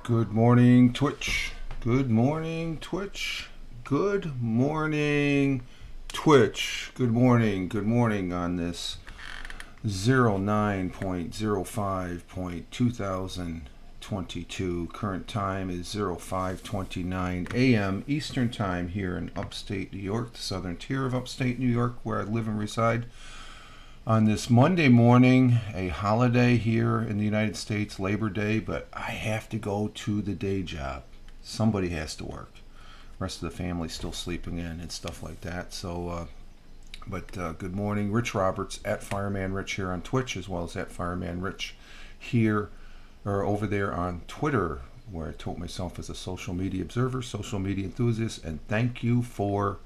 Good morning, Twitch. Good morning, Twitch. Good morning, Twitch. Good morning. Good morning on this 09.05.2022. Current time is 05:29 a.m. Eastern Time here in Upstate New York, the southern tier of Upstate New York, where I live and reside. On this Monday morning, a holiday here in the United States, Labor Day, but I have to go to the day job. Somebody has to work. The rest of the family's still sleeping in and stuff like that. So, good morning. Rich Roberts at Fireman Rich here on Twitch, as well as at Fireman Rich here or over there on Twitter, where I tote myself as a social media observer, social media enthusiast, and thank you for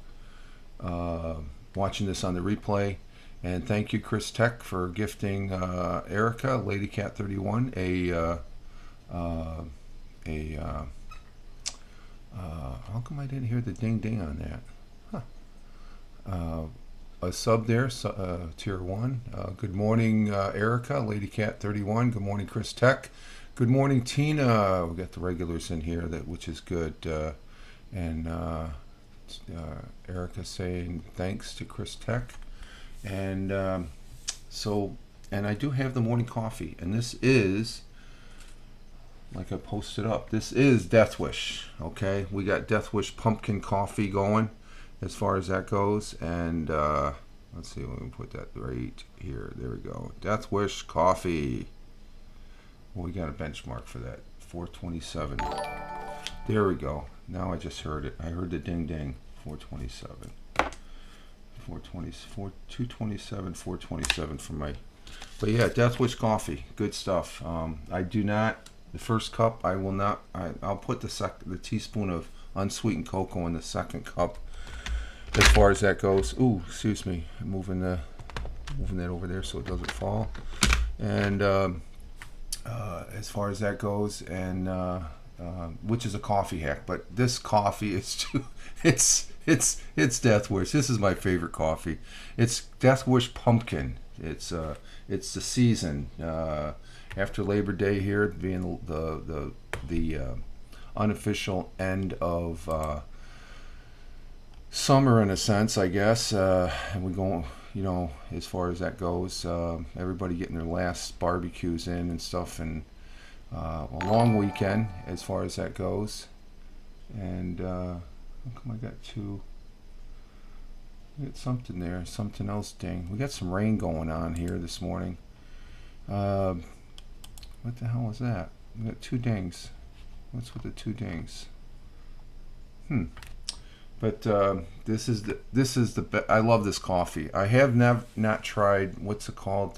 watching this on the replay. And thank you, Chris Tech, for gifting Erica, Lady Cat 31, how come I didn't hear the ding ding on that? A sub there, tier 1. Good morning, Erica, Lady Cat 31. Good morning, Chris Tech. Good morning, Tina. We got the regulars in here, which is good. And Erica saying thanks to Chris Tech. And and I do have the morning coffee, and this is, like I posted up, this is Death Wish. Okay, we got Death Wish pumpkin coffee going as far as that goes, and let's see, let me put that right here. There we go. Death Wish coffee. Well, we got a benchmark for that, 427. There we go. Now I just heard it. I heard the ding ding. 427. 227, 427 for my. But yeah, Death Wish coffee, good stuff. I do not. The first cup, I will not. I'll put the teaspoon of unsweetened cocoa in the second cup. As far as that goes. Ooh, excuse me. I'm moving that over there so it doesn't fall. And as far as that goes, and which is a coffee hack, but this coffee is too. It's Death Wish. This is my favorite coffee. It's Death Wish pumpkin. It's the season after Labor Day here, being the unofficial end of summer in a sense, I guess. And we go, as far as that goes, everybody getting their last barbecues in and stuff, and a long weekend as far as that goes. And how come I got something there, something else, dang. We got some rain going on here this morning. What the hell was that? We got two dings. What's with the two dings? But this is the I love this coffee. I have not tried, what's it called?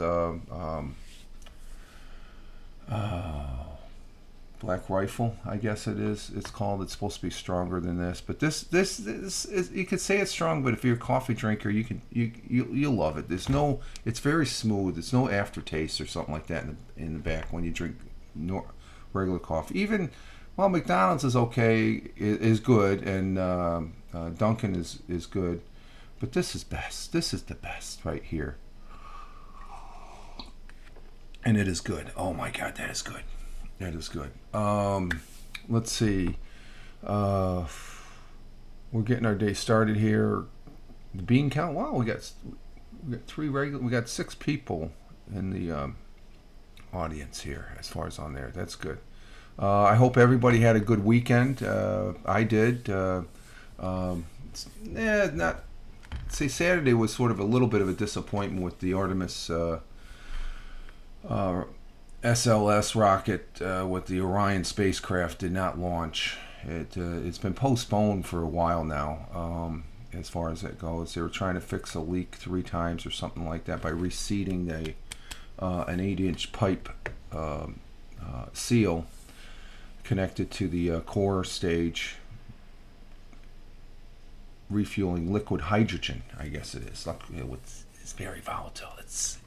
Black Rifle, I guess it is. It's called. It's supposed to be stronger than this, but this is, you could say it's strong, but if you're a coffee drinker, you'll love it. It's very smooth. There's no aftertaste or something like that in the back when you drink regular coffee. Even McDonald's is okay, is good, and Dunkin' is good, but this is best. This is the best right here, and it is good. Oh my God, that is good. That is good. Let's see. We're getting our day started here. The bean count. Wow, we got we got 6 people in the audience here as far as on there. That's good. I hope everybody had a good weekend. I did. Saturday was sort of a little bit of a disappointment with the Artemis SLS rocket with the Orion spacecraft did not launch. It's been postponed for a while now, as far as that goes. They were trying to fix a leak 3 times or something like that by reseating an 8-inch pipe seal connected to the core stage, refueling liquid hydrogen, I guess it is. It's very volatile.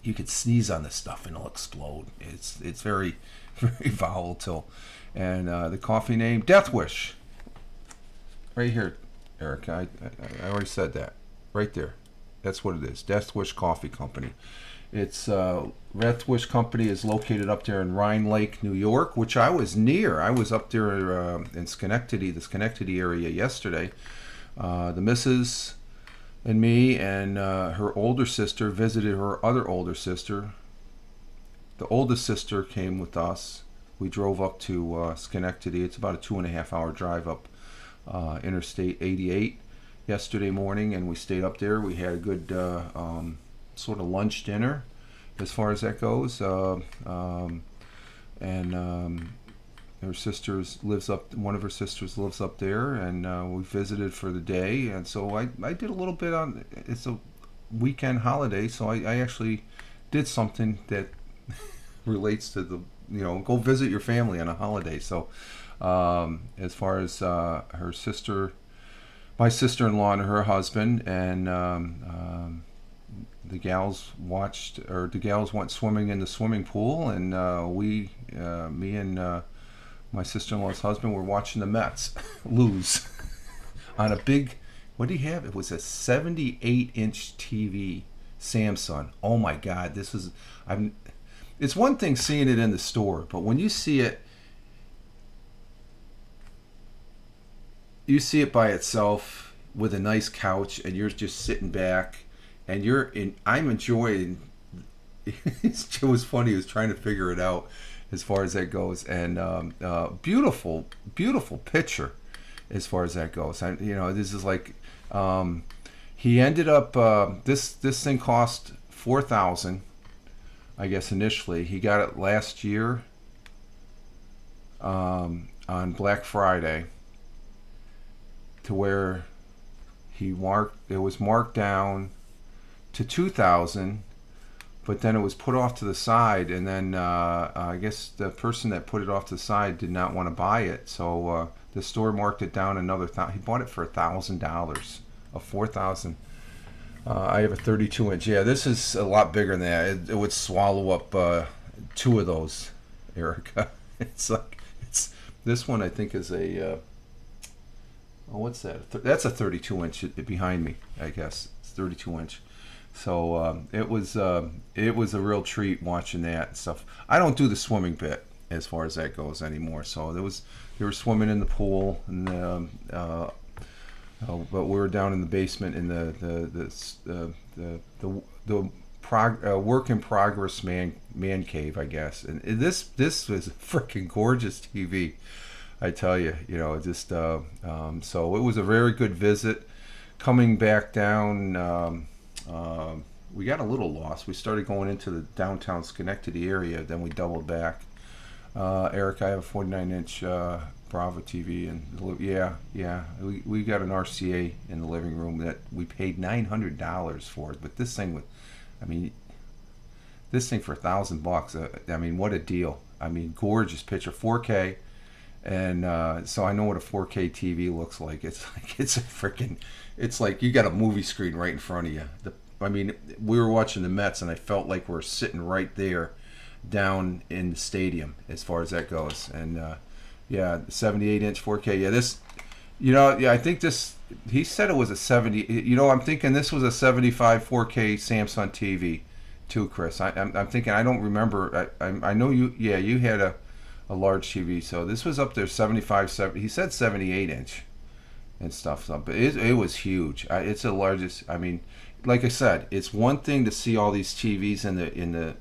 You could sneeze on this stuff and it'll explode. It's very, very volatile. And the coffee name, Death Wish. Right here, Erica. I already said that. Right there. That's what it is. Death Wish Coffee Company. It's Redwish Company is located up there in Rhine Lake, New York, which I was near. I was up there in Schenectady, the Schenectady area yesterday. The missus and me and her older sister visited her other older sister. The oldest sister came with us. We drove up to Schenectady. It's about a 2.5 hour drive up Interstate 88 yesterday morning, and we stayed up there. We had a good sort of lunch dinner as far as that goes. And her sisters lives up. One of her sisters lives up there, and we visited for the day. And so I did a little bit on. It's a weekend holiday, so I actually did something that relates to the go visit your family on a holiday. So as far as her sister, my sister-in-law and her husband, and the gals went swimming in the swimming pool, and me and my sister-in-law's husband were watching the Mets lose on a big, what did he have? It was a 78-inch TV, Samsung. Oh my God, it's one thing seeing it in the store, but when you see it by itself with a nice couch, and you're just sitting back, and I'm enjoying. It was funny. He was trying to figure it out as far as that goes, and beautiful picture as far as that goes. This is like he ended up. This thing cost $4,000, I guess initially. He got it last year on Black Friday, to where it was marked down to $2,000, but then it was put off to the side, and then I guess the person that put it off to the side did not want to buy it, so the store marked it down another $1,000. He bought it for $1,000, a $4,000. I have a 32-inch. Yeah, this is a lot bigger than that. It would swallow up 2 of those, Erica. This one I think is a. What's that? That's a 32-inch behind me, I guess. It's 32-inch. So it was a real treat watching that and stuff. I don't do the swimming bit as far as that goes anymore. So they were swimming in the pool, and but we were down in the basement in the work in progress man cave, I guess. And this was a freaking gorgeous TV. I tell you, just so it was a very good visit. Coming back down, we got a little lost. We started going into the downtown Schenectady area, then we doubled back. Eric, I have a 49-inch Bravo TV, and yeah, we got an RCA in the living room that we paid $900 for. But this thing for $1,000, I mean, what a deal! I mean, gorgeous picture, 4K. And so I know what a 4K TV looks like. It's like you got a movie screen right in front of you. We were watching the Mets, and I felt like we're sitting right there down in the stadium as far as that goes. And 78-inch 4K. Yeah, I think this. He said it was a 70. I'm thinking this was a 75 4K Samsung TV, too, Chris. I'm thinking, I don't remember. I know you. Yeah, you had a large TV, so this was up there 75, 70. He said 78-inch and stuff, but it was huge. It's the largest. I mean, like I said, it's one thing to see all these TVs in the.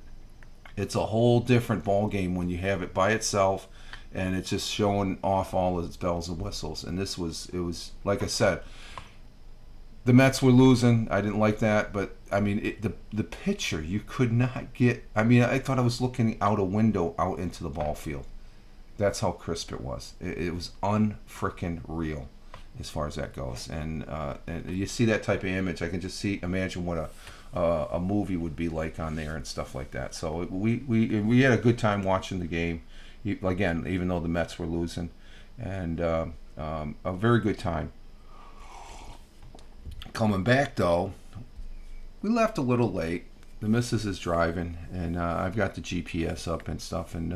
It's a whole different ball game when you have it by itself, and it's just showing off all its bells and whistles. And it was like I said, the Mets were losing. I didn't like that, but I mean, the picture you could not get. I mean, I thought I was looking out a window out into the ball field. That's how crisp it was. It was unfrickin' real as far as that goes. And you see that type of image, I can just imagine what a movie would be like on there and stuff like that. So we had a good time watching the game. Again, even though the Mets were losing, and a very good time. Coming back though, we left a little late. The missus is driving, and I've got the GPS up and stuff, and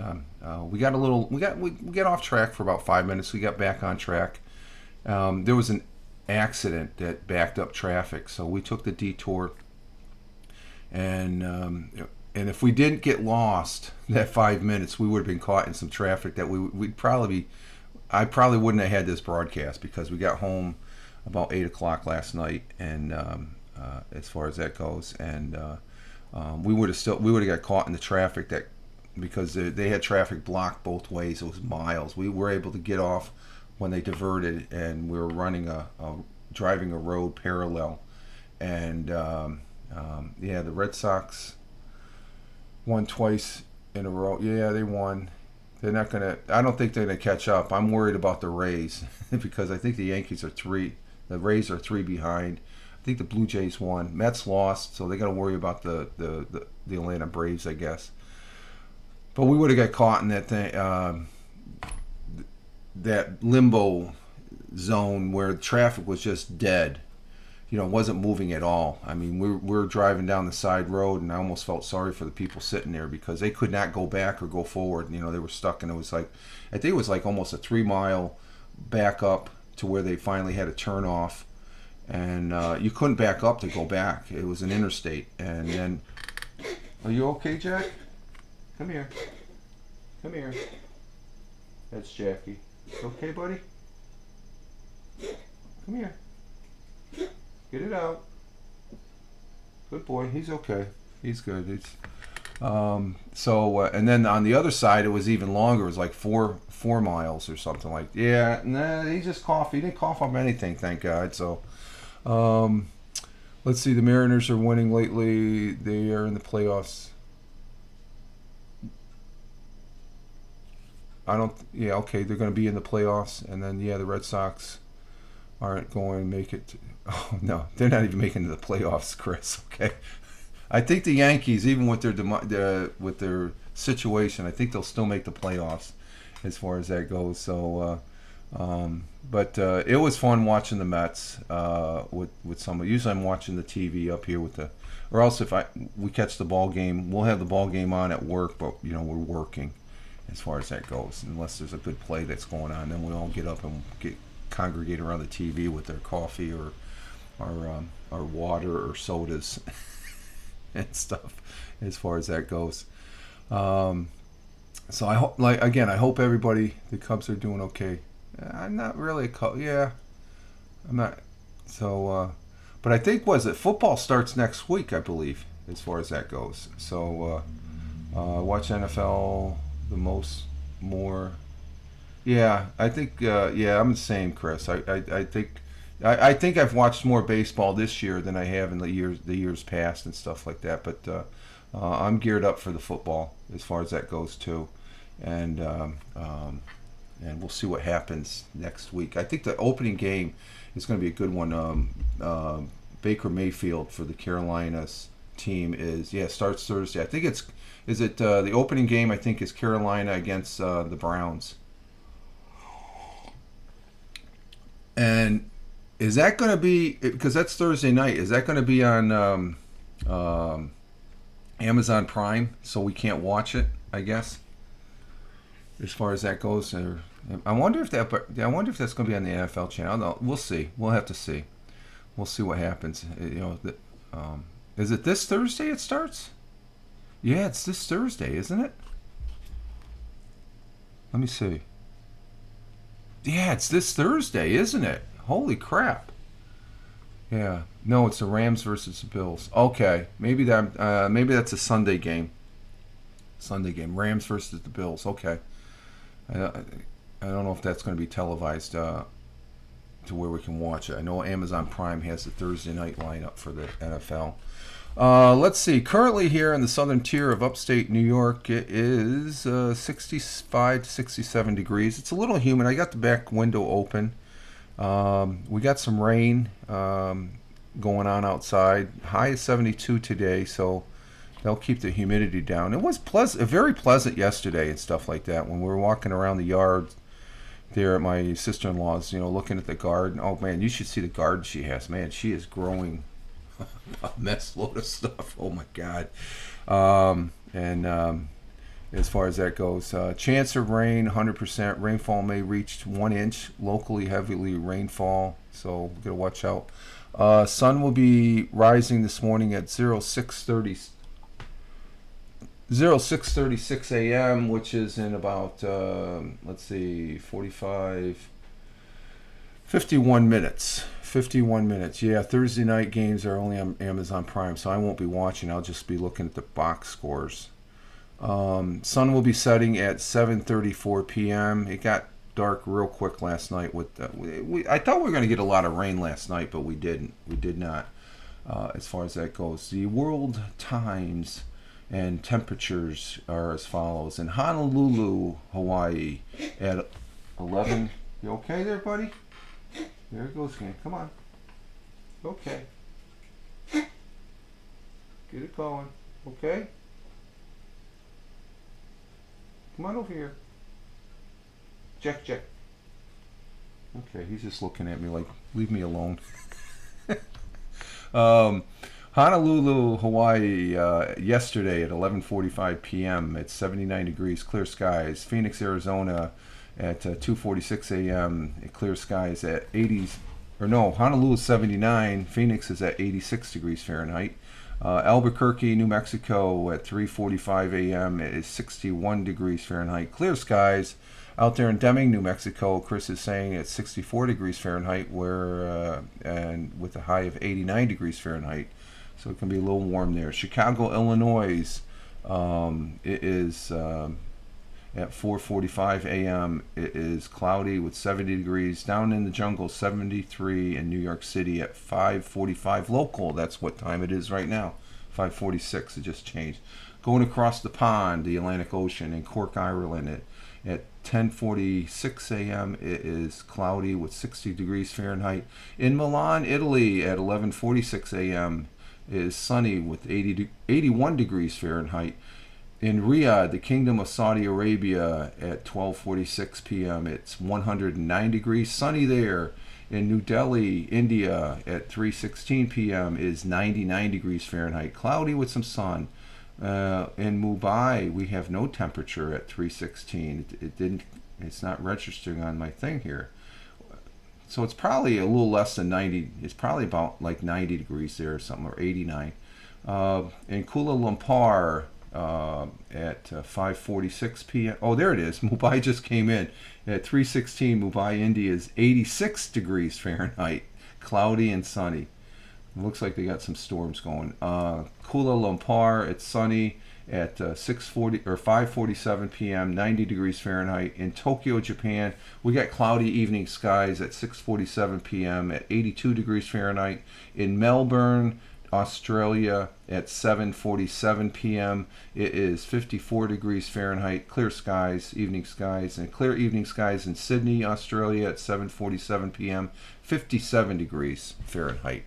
we got off track for about 5 minutes. We got back on track. There was an accident that backed up traffic, so we took the detour And if we didn't get lost that 5 minutes, we would have been caught in some traffic that we'd probably I probably wouldn't have had this broadcast, because we got home about 8 o'clock last night, and as far as that goes, and we would have got caught in the traffic, that because they had traffic blocked both ways. It was miles. We were able to get off when they diverted, and we were driving a road parallel, and yeah, the Red Sox won twice in a row. Yeah, they won. They're not gonna. I don't think they're gonna catch up. I'm worried about the Rays because I think the Yankees are three. The Rays are three behind. I think the Blue Jays won. Mets lost, so they got to worry about the Atlanta Braves, I guess. But we would have got caught in that thing, that limbo zone where traffic was just dead. It wasn't moving at all. I mean, we're driving down the side road, and I almost felt sorry for the people sitting there, because they could not go back or go forward. They were stuck, and it was like, I think it was like almost a 3 mile back up to where they finally had to turn off, and you couldn't back up to go back. It was an interstate, and then, are you okay, Jack? Come here. Come here. That's Jackie. Okay, buddy? Come here. Get it out. Good boy. He's okay. He's good. And then on the other side, it was even longer. It was like four miles or something like. Yeah. Nah. He just coughed. He didn't cough up anything, thank God. So, let's see. The Mariners are winning lately. They are in the playoffs. Yeah. Okay. They're going to be in the playoffs, and then the Red Sox aren't going to make it. Oh no, they're not even making the playoffs, Chris. Okay, I think the Yankees, even with their situation, I think they'll still make the playoffs, as far as that goes. So, but it was fun watching the Mets with someone. Usually, I'm watching the TV up here or else if we catch the ball game, we'll have the ball game on at work, but we're working, as far as that goes. Unless there's a good play that's going on, then we all get up and congregate around the TV with their coffee or water or sodas and stuff, as far as that goes. So I hope, I hope everybody, the Cubs, are doing okay. I'm not really a Cub. Yeah, I'm not. So, but I think football starts next week, I believe, as far as that goes. So, watch NFL more. Yeah, I think. Yeah, I'm the same, Chris. I think I've watched more baseball this year than I have in the years past and stuff like that. But I'm geared up for the football, as far as that goes too, and we'll see what happens next week. I think the opening game is going to be a good one. Baker Mayfield for the Carolinas team starts Thursday. I think the opening game, I think, is Carolina against the Browns. And is that going to be, because that's Thursday night, is that going to be on Amazon Prime, so we can't watch it, I guess, as far as that goes? I wonder if that's going to be on the NFL channel. No, we'll see. We'll have to see. We'll see what happens. Is it this Thursday it starts? Yeah, it's this Thursday, isn't it? Let me see. Yeah, it's this Thursday, isn't it? Holy crap. Yeah. No, it's the Rams versus the Bills. Okay. Maybe that's a Sunday game. Rams versus the Bills. Okay. I don't know if that's going to be televised to where we can watch it. I know Amazon Prime has the Thursday night lineup for the NFL. Let's see. Currently here in the southern tier of upstate New York, it is 65 to 67 degrees. It's a little humid. I got the back window open. We got some rain going on outside. High is 72 today, so they'll keep the humidity down. It was very pleasant yesterday and stuff like that when we were walking around the yard there at my sister-in-law's, looking at the garden. Oh, man, you should see the garden she has. Man, she is growing a mess load of stuff. Oh my God. as far as that goes. Chance of rain, 100%. Rainfall may reach 1 inch. Locally heavily rainfall, so gotta watch out. Sun will be rising this morning at 06:36 a.m., which is in about, let's see, 51 minutes. 51 minutes. Yeah, Thursday night games are only on Amazon Prime, so I won't be watching. I'll just be looking at the box scores. Sun will be setting at 7:34 p.m. It got dark real quick last night. I thought we were going to get a lot of rain last night, but we didn't. We did not. As far as that goes, the world times and temperatures are as follows. In Honolulu, Hawaii, at 11. You okay there, buddy? There it goes again. Come on. Okay. Get it going. Okay? Come on over here. Jack. Okay, he's just looking at me like, leave me alone. Honolulu, Hawaii, yesterday at 11:45 p.m. at 79 degrees, clear skies. Phoenix, Arizona at 2:46 a.m. clear skies at 80s. Or no, Honolulu is 79. Phoenix is at 86 degrees Fahrenheit. Albuquerque, New Mexico at 3:45 a.m. is 61 degrees Fahrenheit. Clear skies. Out there in Deming, New Mexico, Chris is saying it's 64 degrees Fahrenheit, and with a high of 89 degrees Fahrenheit. So it can be a little warm there. Chicago, Illinois, it is at 4:45 a.m. It is cloudy with 70 degrees. Down in the jungle, 73. In New York City at 5:45 local. That's what time it is right now. 5:46. It just changed. Going across the pond, the Atlantic Ocean, in Cork, Ireland, at 10:46 a.m. it is cloudy with 60 degrees Fahrenheit. In Milan, Italy, at 11:46 a.m. it is sunny with 81 degrees Fahrenheit. In Riyadh, the Kingdom of Saudi Arabia, at 12:46 p.m. it's 109 degrees, sunny there. In New Delhi, India, at 3:16 p.m. is 99 degrees Fahrenheit, cloudy with some sun. In Mumbai, we have no temperature at 3:16. It's not registering on my thing here. So it's probably a little less than 90. It's probably about like 90 degrees there or something, or 89. In Kuala Lumpur, at 5:46 p.m. Oh, there it is. Mumbai just came in at 3:16. Mumbai, India is 86 degrees Fahrenheit, cloudy and sunny. It looks like they got some storms going. Kuala Lumpur, it's sunny at 6:40 or 5:47 p.m. 90 degrees Fahrenheit. In Tokyo, Japan, we got cloudy evening skies at 6:47 p.m. at 82 degrees Fahrenheit. In Melbourne, Australia, at 7:47 p.m. it is 54 degrees Fahrenheit, clear skies, evening skies, and clear evening skies in Sydney, Australia, at 7:47 p.m. 57 degrees Fahrenheit,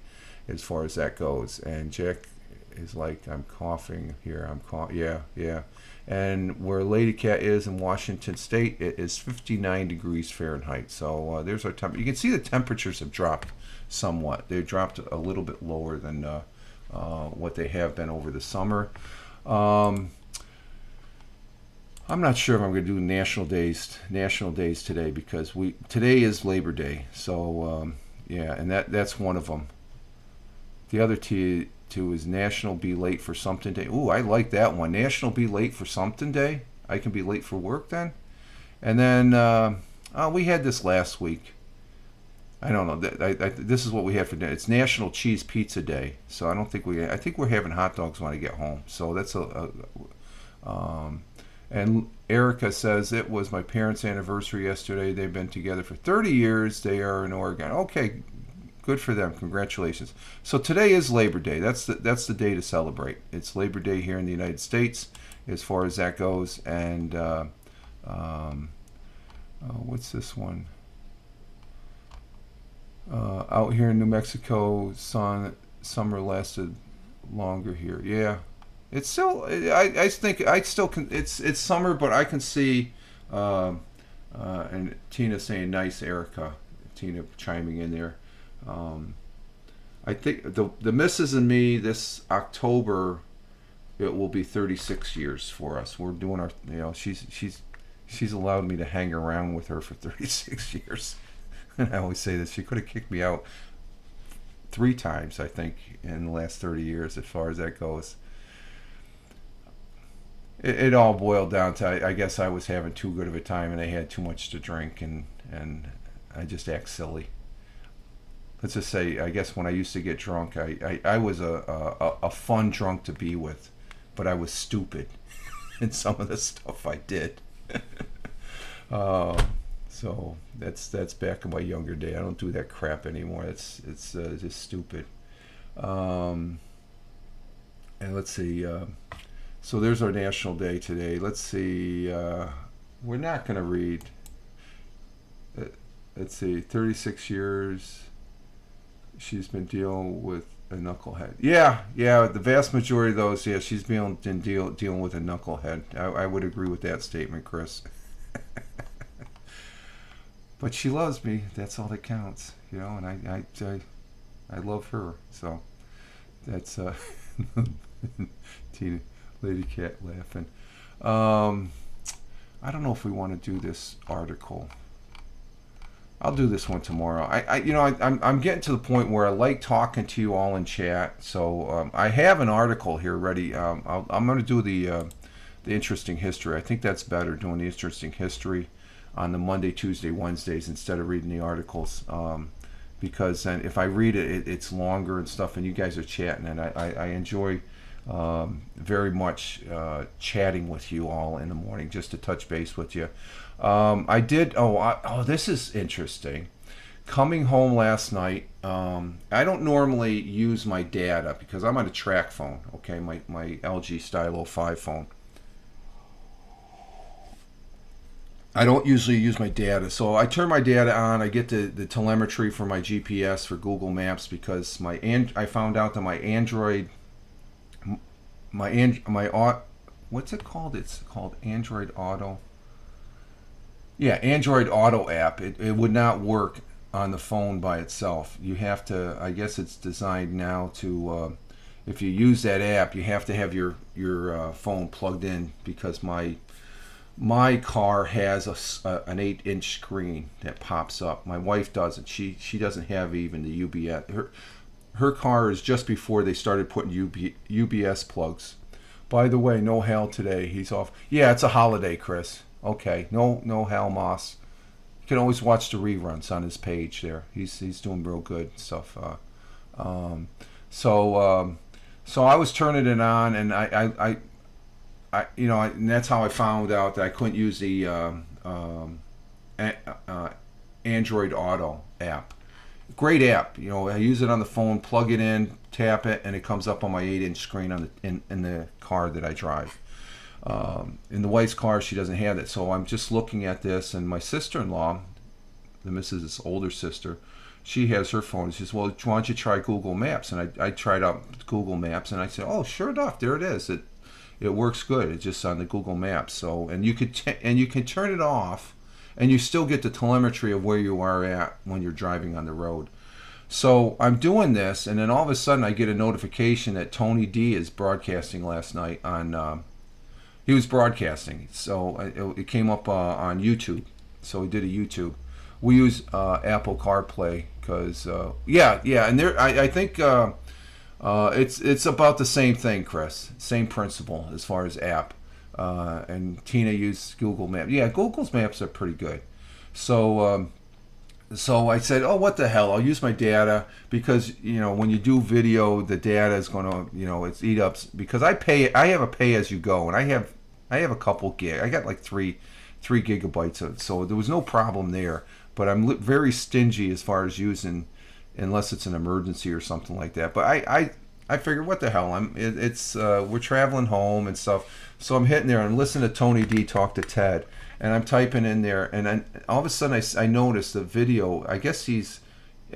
as far as that goes. And Jack is like, I'm coughing here. Yeah. And where Lady Cat is in Washington State, it is 59 degrees Fahrenheit. So there's our temperature. You can see the temperatures have dropped somewhat. They dropped a little bit lower than what they have been over the summer. I'm not sure if I'm going to do national days today, because today is Labor Day. So yeah, and that's one of them. The other two is National Be Late for Something Day. Ooh, I like that one. National Be Late for Something Day. I can be late for work then. And then we had this last week. I don't know. This is what we have for dinner. It's National Cheese Pizza Day. So I think we're having hot dogs when I get home. So that's and Erica says, it was my parents' anniversary yesterday. They've been together for 30 years. They are in Oregon. Okay, good for them. Congratulations. So today is Labor Day. That's the day to celebrate. It's Labor Day here in the United States, as far as that goes. And what's this one? Out here in New Mexico, summer lasted longer here. Yeah, it's still. I think I still can. It's summer, but I can see. And Tina saying nice, Erica. Tina chiming in there. I think the missus and me this October it will be 36 years for us. We're doing our, you know, she's allowed me to hang around with her for 36 years. And I always say this, she could have kicked me out 3 times, I think, in the last 30 years, as far as that goes. It all boiled down to, I guess I was having too good of a time and I had too much to drink, and I just act silly. Let's just say, I guess when I used to get drunk, I was a fun drunk to be with, but I was stupid in some of the stuff I did. So that's back in my younger day. I don't do that crap anymore. It's just stupid. And let's see. So there's our National Day today. Let's see. We're not going to read. Let's see. 36 years. She's been dealing with a knucklehead. Yeah. The vast majority of those, yeah, she's been dealing with a knucklehead. I would agree with that statement, Chris. But she loves me. That's all that counts, you know. And I love her. So that's Tina, Lady Cat laughing. I don't know if we want to do this article. I'll do this one tomorrow. I'm getting to the point where I like talking to you all in chat. So I have an article here ready. I'm going to do the interesting history. I think that's better, doing the interesting history on the Monday, Tuesday, Wednesdays instead of reading the articles. Because then if I read it, it's longer and stuff, and you guys are chatting, and I enjoy very much chatting with you all in the morning, just to touch base with you. I did. This is interesting. Coming home last night, I don't normally use my data because I'm on a track phone. Okay, my LG Stylo 5 phone. I don't usually use my data, so I turn my data on. I get the telemetry for my GPS for Google Maps because I found out that my Android, what's it called? It's called Android Auto. Yeah, Android Auto app. It would not work on the phone by itself. You have to. I guess it's designed now to. If you use that app, you have to have your phone plugged in because my car has an 8-inch screen that pops up. My wife doesn't. She doesn't have even the UBS. Her car is just before they started putting UBS plugs. By the way, no Hal today. He's off. Yeah, it's a holiday, Chris. Okay, no Hal Moss. You can always watch the reruns on his page there. He's doing real good stuff. So I was turning it on, and I and that's how I found out that I couldn't use the Android Auto app. Great app. You know, I use it on the phone, plug it in, tap it, and it comes up on my 8-inch screen in the car that I drive. In the wife's car, she doesn't have it. So I'm just looking at this, and my sister-in-law, the missus' older sister, she has her phone. She says, well, why don't you try Google Maps? And I tried out Google Maps, and I said, oh, sure enough, there it is. It works good. It's just on the Google Maps. So, and you can turn it off, and you still get the telemetry of where you are at when you're driving on the road. So I'm doing this, and then all of a sudden I get a notification that Tony D is broadcasting last night on. He was broadcasting, so it came up on YouTube. So he did a YouTube. We use Apple CarPlay because and there I think it's about the same thing, Chris. Same principle as far as app. And Tina used Google Maps. Yeah, Google's Maps are pretty good. So I said, oh, what the hell? I'll use my data because, you know, when you do video, the data is going to, you know, it's eat up because I have a pay as you go, and I have a couple gig. I got like 3 gigabytes of it, so there was no problem there. But I'm very stingy as far as using, unless it's an emergency or something like that. But I figured, what the hell? We're traveling home and stuff, so I'm hitting there and listening to Tony D talk to Ted. And I'm typing in there, and all of a sudden I noticed the video. I guess I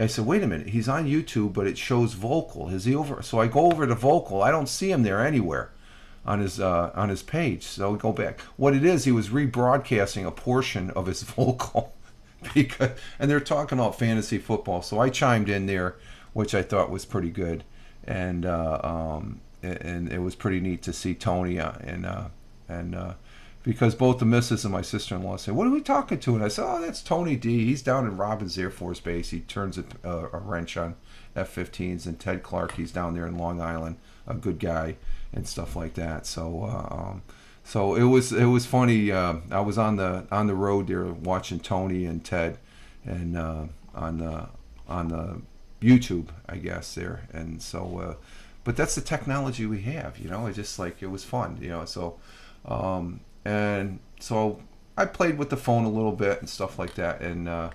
said, wait a minute, he's on YouTube, but it shows vocal. Is he over? So I go over to vocal. I don't see him there anywhere on his page. So we go back. What it is, he was rebroadcasting a portion of his vocal, and they're talking about fantasy football. So I chimed in there, which I thought was pretty good, and and it was pretty neat to see Tony and because both the missus and my sister-in-law said, "What are we talking to?" And I said, "Oh, that's Tony D. He's down in Robbins Air Force Base. He turns a wrench on F-15s." And Ted Clark, he's down there in Long Island, a good guy and stuff like that. So it was funny. I was on the road there watching Tony and Ted, and on the YouTube, I guess there. And so, but that's the technology we have, It's just like it was fun, So, and so I played with the phone a little bit and stuff like that. And I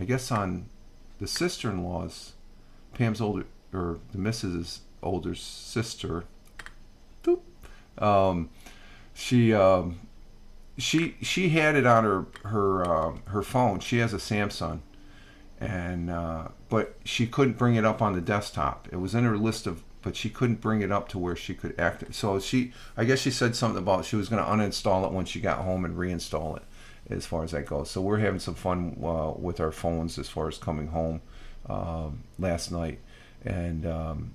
guess on the sister-in-law's, Pam's older, or the Mrs.'s older sister. Boop, she had it on her phone. She has a Samsung, and but she couldn't bring it up on the desktop. It was in her list of, but she couldn't bring it up to where she could act. So I guess she said something about she was going to uninstall it when she got home and reinstall it, as far as that goes. So we're having some fun with our phones as far as coming home last night. And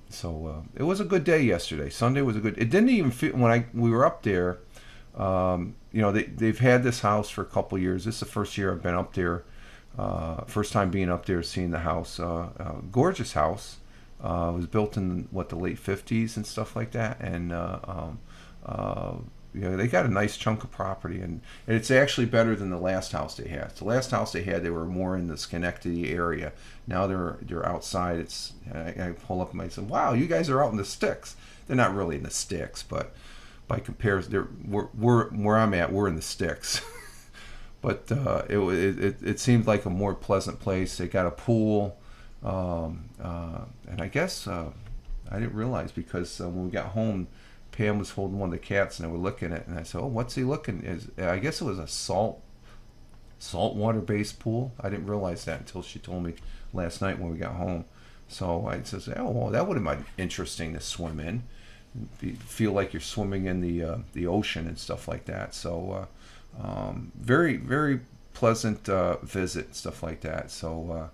so it was a good day yesterday. Sunday was a good. It didn't even feel when we were up there. They've had this house for a couple of years. This is the first year I've been up there. First time being up there, seeing the house. Gorgeous house. It was built in the late 50s and stuff like that. And they got a nice chunk of property, and it's actually better than the last house they had. The last house they had, they were more in the Schenectady area. Now they're outside. I pull up and I say, "Wow, you guys are out in the sticks." They're not really in the sticks, but by comparison, we're where I'm at. We're in the sticks. But it seemed like a more pleasant place. They got a pool, and I guess I didn't realize because when we got home, Pam was holding one of the cats and they were looking at it, and I said, "Oh, what's he looking?" I guess it was a saltwater based pool. I didn't realize that until she told me last night when we got home. So I said, "Oh, well, that would have been interesting to swim in. Feel like you're swimming in the ocean and stuff like that." So very, very pleasant visit and stuff like that. So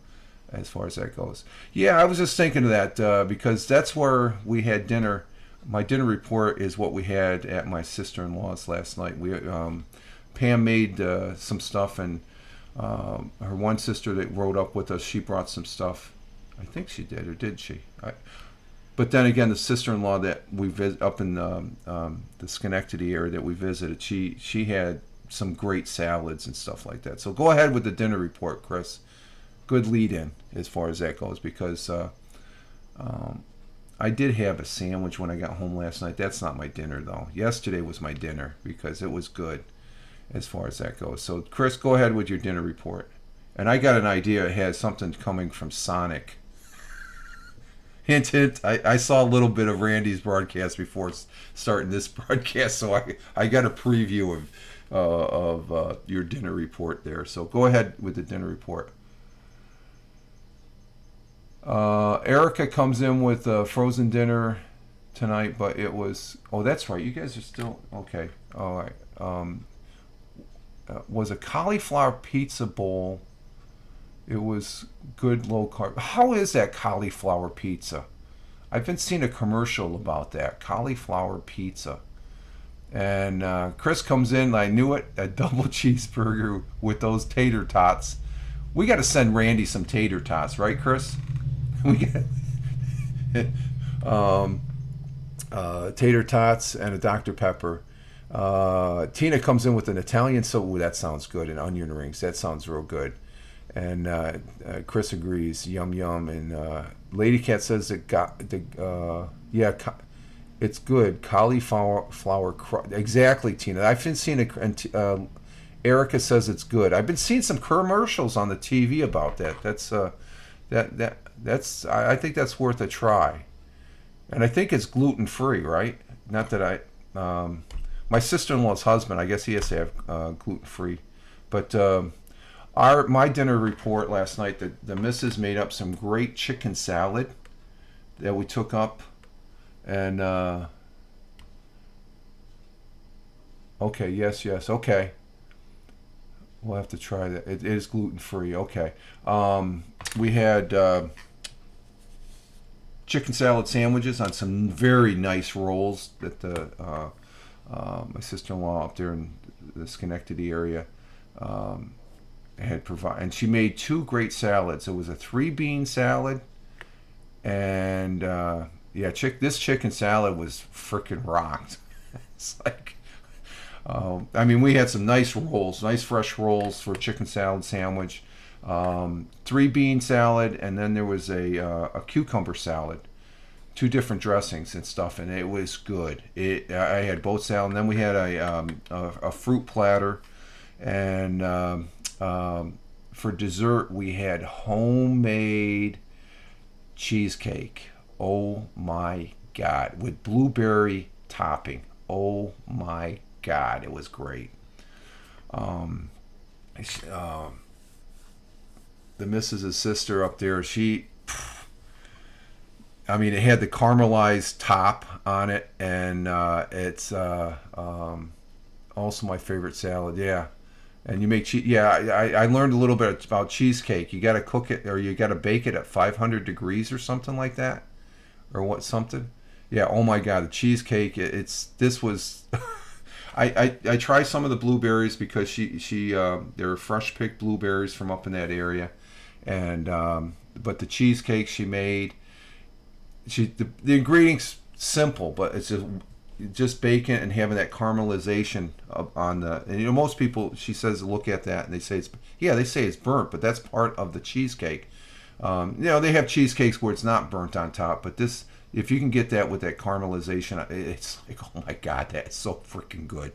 as far as that goes, yeah, I was just thinking of that because that's where we had dinner. My dinner report is what we had at my sister-in-law's last night. Pam made some stuff, and her one sister that rode up with us, she brought some stuff. I think she did, or did she? But then again, the sister-in-law that we visit up in the Schenectady area that we visited, she had some great salads and stuff like that. So go ahead with the dinner report, Chris. Good lead-in as far as that goes, because I did have a sandwich when I got home last night. That's not my dinner, though. Yesterday was my dinner because it was good as far as that goes. So, Chris, go ahead with your dinner report. And I got an idea. It has something coming from Sonic. Hint, hint. I saw a little bit of Randy's broadcast before starting this broadcast, so I got a preview of your dinner report there. So go ahead with the dinner report. Erica comes in with a frozen dinner tonight, but it was... Oh, that's right. You guys are still... Okay. All right. Was a cauliflower pizza bowl. It was good low carb. How is that cauliflower pizza? I've been seeing a commercial about that. Cauliflower pizza. And Chris comes in, I knew it, a double cheeseburger with those tater tots. We got to send Randy some tater tots, right, Chris? We get tater tots and a Dr. Pepper. Tina comes in with an Italian, so that sounds good, and onion rings. That sounds real good. And Chris agrees, yum yum. And Lady Cat says it got the it's good. Cauliflower exactly, Tina. I've been seeing Erica says it's good. I've been seeing some commercials on the TV about that. That's I think that's worth a try. And I think it's gluten free, right? Not that my sister-in-law's husband, I guess he has to have gluten free. But my dinner report last night, the missus made up some great chicken salad that we took up. And okay, yes, okay. We'll have to try that. It is gluten free. Okay. We had chicken salad sandwiches on some very nice rolls that the my sister-in-law up there in the Schenectady area had provided, and she made two great salads. It was a 3-bean salad, and this chicken salad was freaking rocked. It's like, I mean, we had some nice rolls, nice fresh rolls for a chicken salad sandwich. 3-bean salad, and then there was a cucumber salad, 2 different dressings and stuff, and it was good. I had both salad, and then we had a fruit platter, and for dessert we had homemade cheesecake. Oh my God, with blueberry topping. Oh my God, it was great. The missus's sister up there, I mean, it had the caramelized top on it, and it's also my favorite salad. Yeah, and you make cheese. Yeah, I learned a little bit about cheesecake. You got to cook it, or you got to bake it at 500 degrees or something like that, or what something. Yeah. Oh my God, the cheesecake. This was. I tried some of the blueberries because they're fresh picked blueberries from up in that area, and but the cheesecake she made. The ingredients simple, but it's just bacon and having that caramelization on the. And most people, she says, look at that and they say it's burnt, but that's part of the cheesecake. They have cheesecakes where it's not burnt on top, but this, if you can get that with that caramelization, it's like, oh my God, that's so freaking good.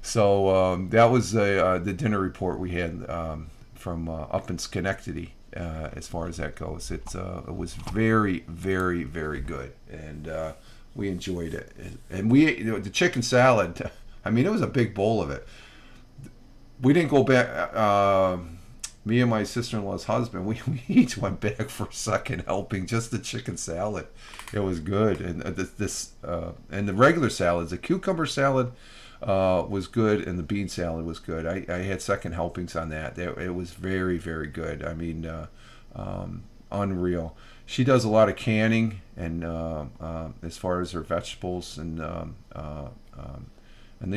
So that was the dinner report we had from up in Schenectady. As far as that goes, it was very, very, very good, and we enjoyed it. And the chicken salad. I mean, it was a big bowl of it. We didn't go back. Me and my sister-in-law's husband, we each went back for a second helping. Just the chicken salad, it was good, and and the regular salads, the cucumber salad. Was good, and the bean salad was good. I had second helpings on that. It was very, very good. I mean, unreal. She does a lot of canning, and as far as her vegetables, and the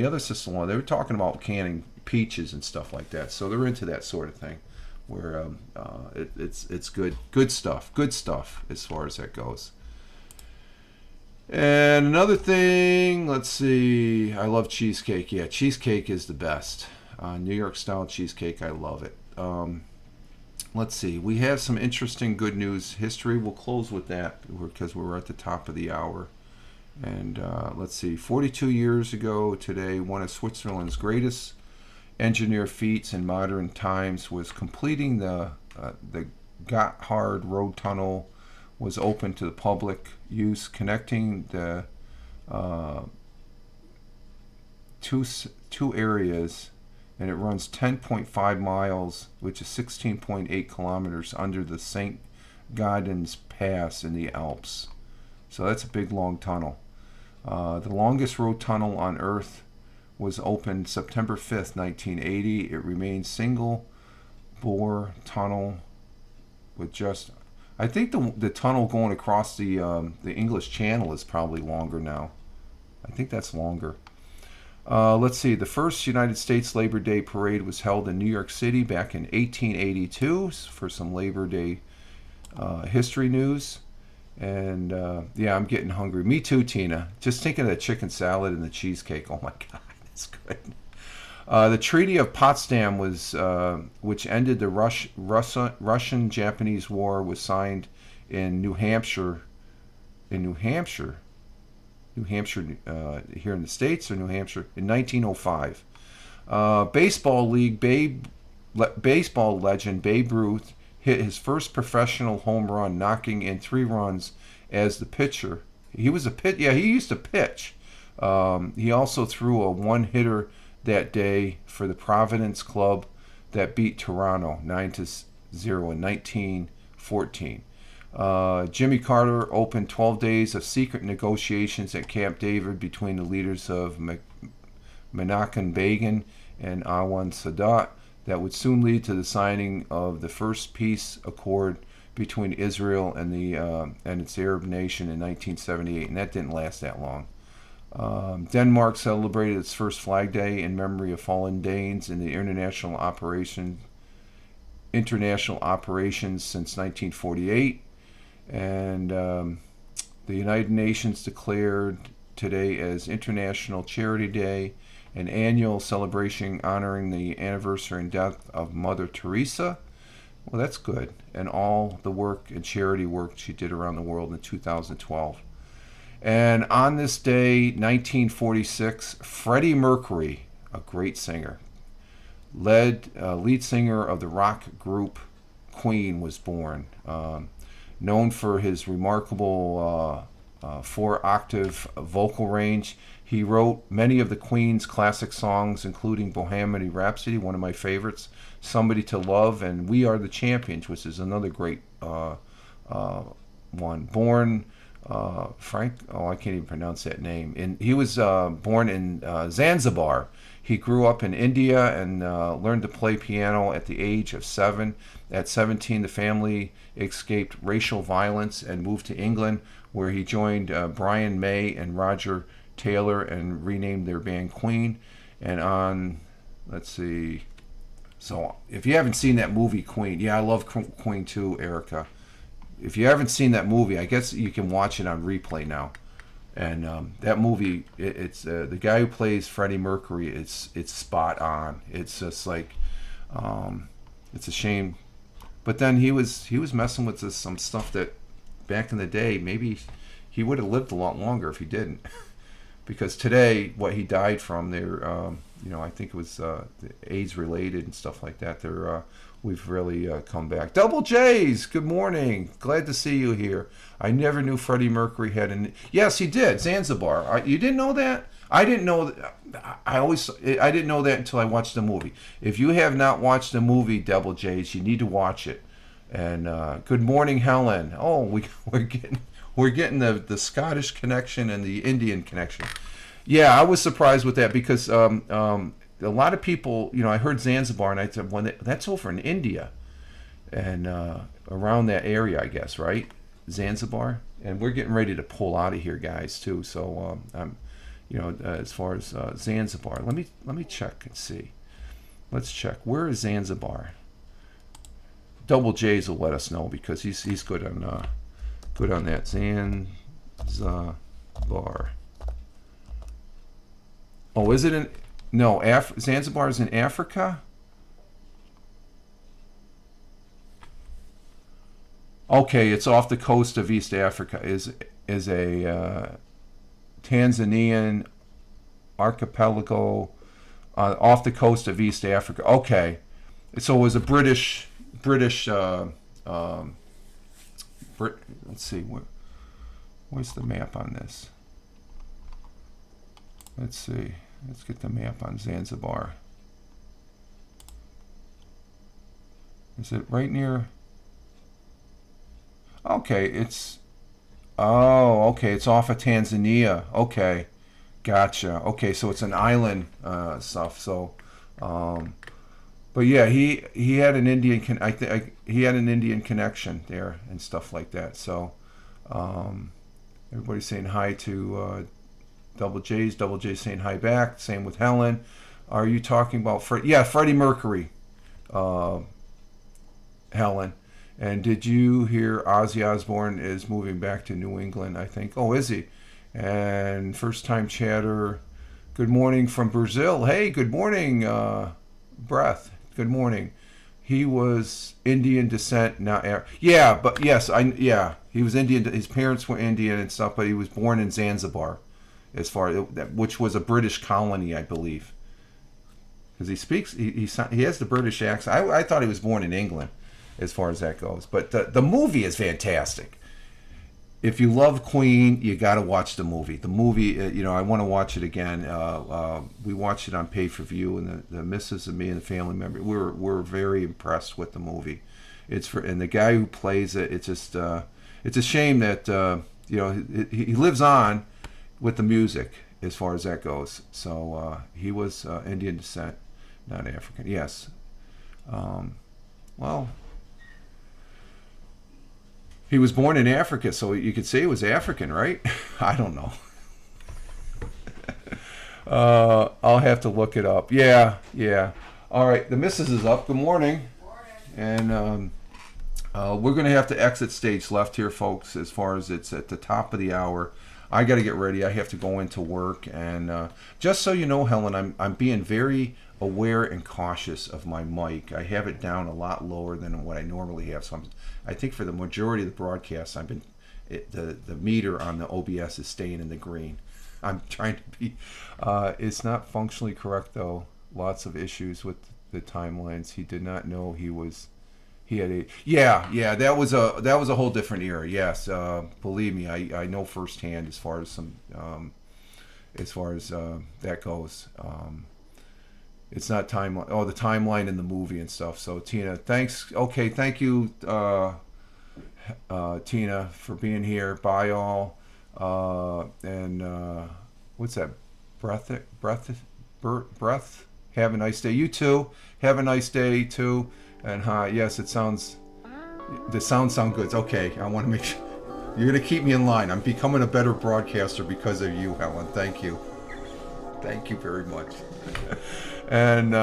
other sister-in-law, they were talking about canning peaches and stuff like that. So they're into that sort of thing, where it's good stuff as far as that goes. And another thing, let's see, I love cheesecake. Yeah, cheesecake is the best. New York style cheesecake, I love it. Let's see, we have some interesting good news history. We'll close with that because we're at the top of the hour. And let's see, 42 years ago today, one of Switzerland's greatest engineer feats in modern times was completing the Gotthard Road Tunnel. Was open to the public use, connecting the two areas, and it runs 10.5 miles, which is 16.8 kilometers under the St. Gaudens Pass in the Alps. So that's a big, long tunnel. The longest road tunnel on Earth was opened September 5th, 1980. It remains single-bore tunnel with just. I think the tunnel going across the English Channel is probably longer now. I think that's longer. Let's see. The first United States Labor Day parade was held in New York City back in 1882 for some Labor Day history news. And I'm getting hungry. Me too, Tina. Just thinking of the chicken salad and the cheesecake. Oh my God, that's good. The Treaty of Potsdam was, which ended the Russian-Japanese War, was signed in New Hampshire. In New Hampshire, here in the States, or New Hampshire in 1905. Baseball legend Babe Ruth hit his first professional home run, knocking in 3 runs as the pitcher. He was a pit. Yeah, he used to pitch. He also threw a one-hitter that day for the Providence club that beat Toronto 9-0 in 1914. Jimmy Carter opened 12 days of secret negotiations at Camp David between the leaders of Menachem Begin and Anwar Sadat that would soon lead to the signing of the first peace accord between Israel and the and its Arab nation in 1978, and that didn't last that long. Denmark celebrated its first Flag Day in memory of fallen Danes in the international operations since 1948, and the United Nations declared today as International Charity Day, an annual celebration honoring the anniversary and death of Mother Teresa. Well, that's good, and all the work and charity work she did around the world in 2012. And on this day, 1946, Freddie Mercury, a great singer, lead singer of the rock group Queen, was born. Known for his remarkable 4-octave vocal range, he wrote many of the Queen's classic songs, including Bohemian Rhapsody, one of my favorites, Somebody to Love, and We Are the Champions, which is another great one. Born Frank, I can't even pronounce that name. And he was born in Zanzibar. He grew up in India and learned to play piano at the age of 7. At 17, the family escaped racial violence and moved to England, where he joined Brian May and Roger Taylor and renamed their band Queen. And let's see. So if you haven't seen that movie Queen, yeah, I love Queen too, Erica. If you haven't seen that movie, I guess you can watch it on replay now. And that movie, it's the guy who plays Freddie Mercury. It's spot on. It's just like, it's a shame. But then he was messing with some stuff that back in the day, maybe he would have lived a lot longer if he didn't. Because today, what he died from, I think it was AIDS related and stuff like that. We've really come back. Double J's, good morning. Glad to see you here. I never knew Freddie Mercury had Yes, he did. Zanzibar. You didn't know that? I didn't know that. I didn't know that until I watched the movie. If you have not watched the movie Double J's, you need to watch it. And good morning, Helen. Oh, we're getting the Scottish connection and the Indian connection. Yeah, I was surprised with that because a lot of people, I heard Zanzibar and I said, well, that's over in India and around that area, I guess, right? Zanzibar. And we're getting ready to pull out of here, guys, too. So, as far as Zanzibar, let me check and see. Let's check. Where is Zanzibar? Double J's will let us know because he's good on that. Zanzibar. Oh, is it in? No, Zanzibar is in Africa? Okay, it's off the coast of East Africa. Is a Tanzanian archipelago off the coast of East Africa. Okay, so it was a British. Let's see, where's the map on this? Let's see. Let's get the map on Zanzibar. Is it right near? Okay, it's off of Tanzania. Okay, gotcha. Okay, so it's an island stuff. So, but yeah, he had an Indian he had an Indian connection there and stuff like that. So, everybody's saying hi to Double J's saying hi back. Same with Helen. Are you talking about Freddie Mercury, Helen? And did you hear Ozzy Osbourne is moving back to New England, I think? Oh, is he? And first time chatter, good morning from Brazil. Hey, good morning, Breath. Good morning. He was Indian descent, not yeah, but yes, he was Indian. His parents were Indian and stuff, but he was born in Zanzibar, which was a British colony, I believe. Because he speaks, he has the British accent. I thought he was born in England, as far as that goes. But the movie is fantastic. If you love Queen, you got to watch the movie. The movie, I want to watch it again. We watched it on pay-per-view, and the missus and me and the family member, we're very impressed with the movie. And the guy who plays it, it's just it's a shame that he lives on with the music as far as that goes. So he was Indian descent, not African. Yes. Well. He was born in Africa, so you could say he was African, right? I don't know. I'll have to look it up. Yeah. All right, the missus is up. Good morning. And we're going to have to exit stage left here, folks, as far as it's at the top of the hour. I got to get ready. I have to go into work. And just so you know, Helen, I'm being very aware and cautious of my mic. I have it down a lot lower than what I normally have. So I think for the majority of the broadcasts, the meter on the OBS is staying in the green. I'm trying to be. It's not functionally correct, though. Lots of issues with the timelines. He did not know he had a that was a whole different era. Yes, believe me, I know firsthand as far as that goes. It's not timeline. Oh, the timeline in the movie and stuff. So Tina, thanks. Okay, thank you, Tina, for being here. Bye all. And what's that? Breath. Have a nice day. You too. Have a nice day too. And yes, the sounds sound good. Okay, I want to make sure you're gonna keep me in line. I'm becoming a better broadcaster because of you, Helen. Thank you very much. And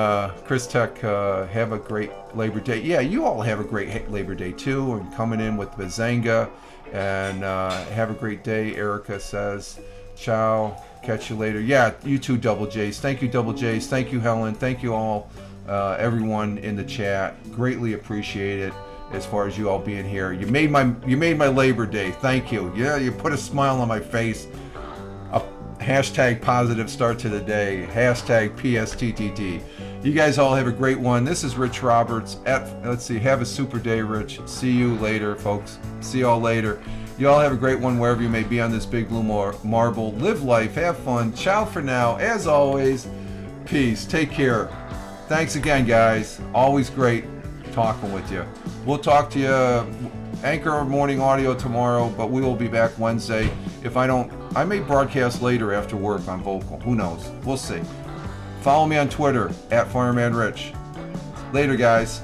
Chris Tech, have a great Labor Day. Yeah, you all have a great Labor Day too, and coming in with Bazanga. And have a great day, Erica says. Ciao. Catch you later. Yeah, you too, Double J's. Thank you, Double J's. Thank you, Helen. Thank you all, everyone in the chat. Greatly appreciate it. As far as you all being here, you made my Labor Day. Thank you. Yeah, you put a smile on my face. Hashtag positive start to the day. Hashtag PSTTD. You guys all have a great one. This is Rich Roberts. Let's see. Have a super day, Rich. See you later, folks. See y'all later. You all have a great one wherever you may be on this big blue marble. Live life. Have fun. Ciao for now. As always, peace. Take care. Thanks again, guys. Always great talking with you. We'll talk to you Anchor Morning Audio tomorrow, but we will be back Wednesday. If I may broadcast later after work on Vocal. Who knows? We'll see. Follow me on Twitter @FiremanRich. Later, guys.